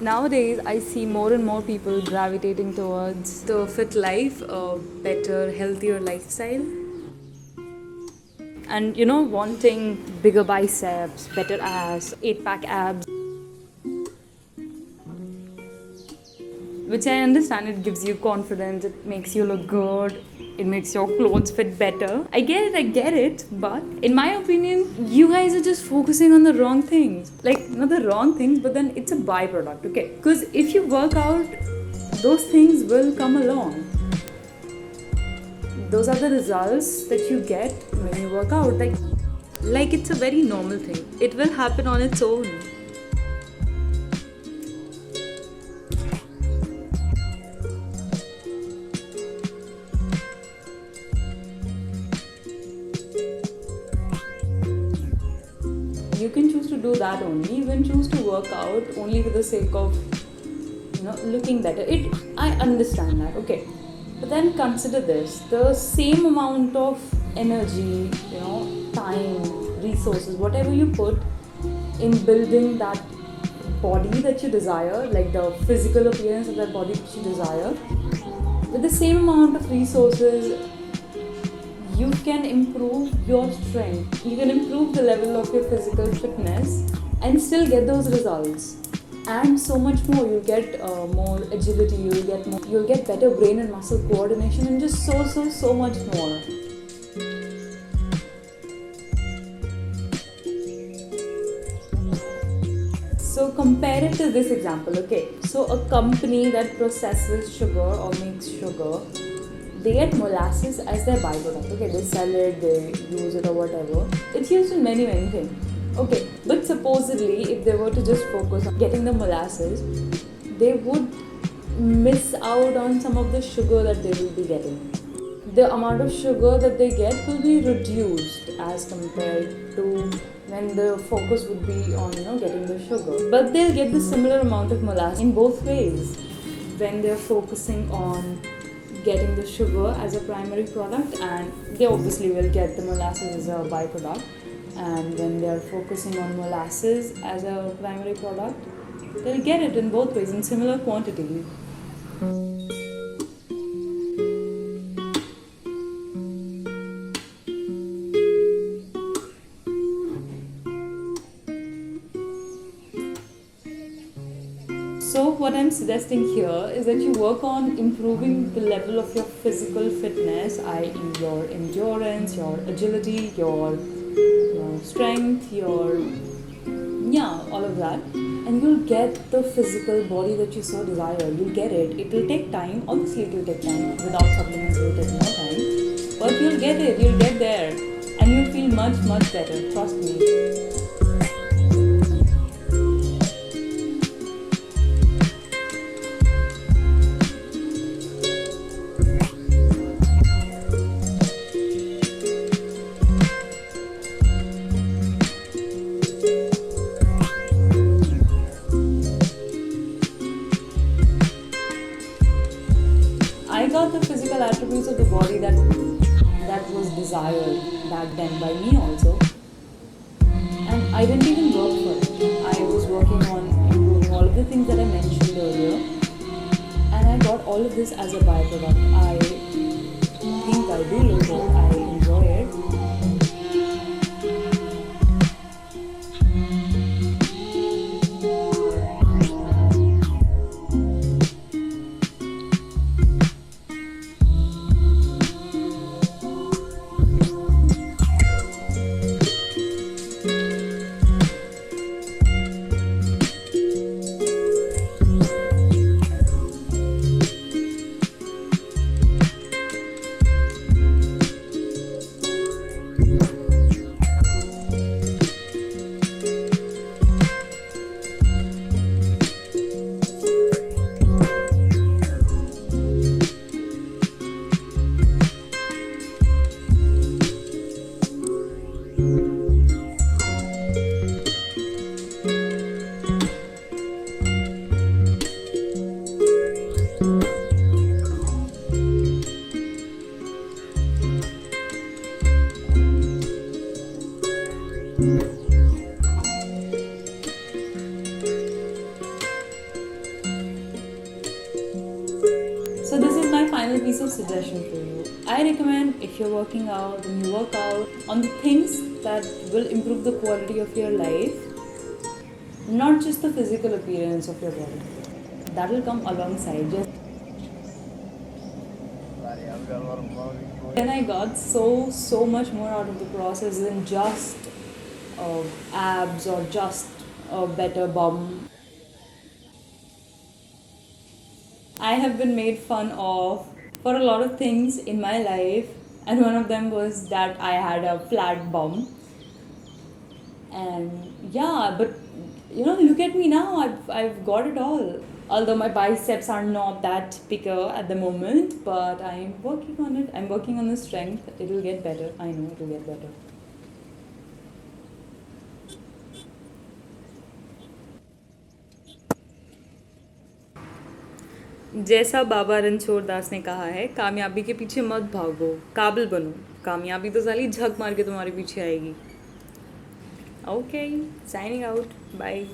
Nowadays, I see more and more people gravitating towards the fit life, a better, healthier lifestyle. And wanting bigger biceps, better ass, 8 pack abs, which I understand it gives you confidence, it makes you look good, it makes your clothes fit better. I get it, but in my opinion, you guys are just focusing on the wrong things. Like, not the wrong things, but then it's a byproduct, okay? Because if you work out, those things will come along. Those are the results that you get when you work out. Like it's a very normal thing. It will happen on its own. You can choose to do that only. You can choose to work out only for the sake of looking better. I understand that, okay. But then consider this: the same amount of energy, time, resources, whatever you put in building that body that you desire, like the physical appearance of that body that you desire, with the same amount of resources, you can improve your strength, you can improve the level of your physical fitness and still get those results. And so much more. You'll get more agility, you'll get better brain and muscle coordination, and just so much more. So compare it to this example, okay? So a company that processes sugar or makes sugar, they get molasses as their byproduct, okay? They sell it, they use it or whatever. It's used in many things. Okay, but supposedly if they were to just focus on getting the molasses, they would miss out on some of the sugar that they will be getting. The amount of sugar that they get will be reduced as compared to when the focus would be on getting the sugar. But they'll get the similar amount of molasses in both ways. When they're focusing on getting the sugar as a primary product, and they obviously will get the molasses as a byproduct. And when they're focusing on molasses as a primary product, they'll get it in both ways in similar quantity. So what I'm suggesting here is that you work on improving the level of your physical fitness, i.e. your endurance, your agility, your strength, all of that, and you'll get the physical body that you so desire. You'll get it. It will take time. Obviously, it will take time. Without supplements, it will take more time. But you'll get it. You'll get there, and you'll feel much better. Trust me. I got the physical attributes of the body that was desired back then by me also, and I didn't even work for it. I was working on improving all of the things that I mentioned earlier, and I got all of this as a byproduct. I think I do look good. I enjoy it. final piece of suggestion for you. I recommend if you're working out, then you work out on the things that will improve the quality of your life, not just the physical appearance of your body. That will come alongside. Just then I got so much more out of the process than just abs or just a better bum. I have been made fun of for a lot of things in my life, and one of them was that I had a flat bum. And yeah, but look at me now. I've got it all. Although my biceps are not that bigger at the moment, but I'm working on it. I'm working on the strength. It will get better. I know it will get better. जैसा बाबा रणछोड़ दास ने कहा है, कामयाबी के पीछे मत भागो, काबिल बनो. कामयाबी तो साली झक मार के तुम्हारे पीछे आएगी. Okay, signing out. बाय.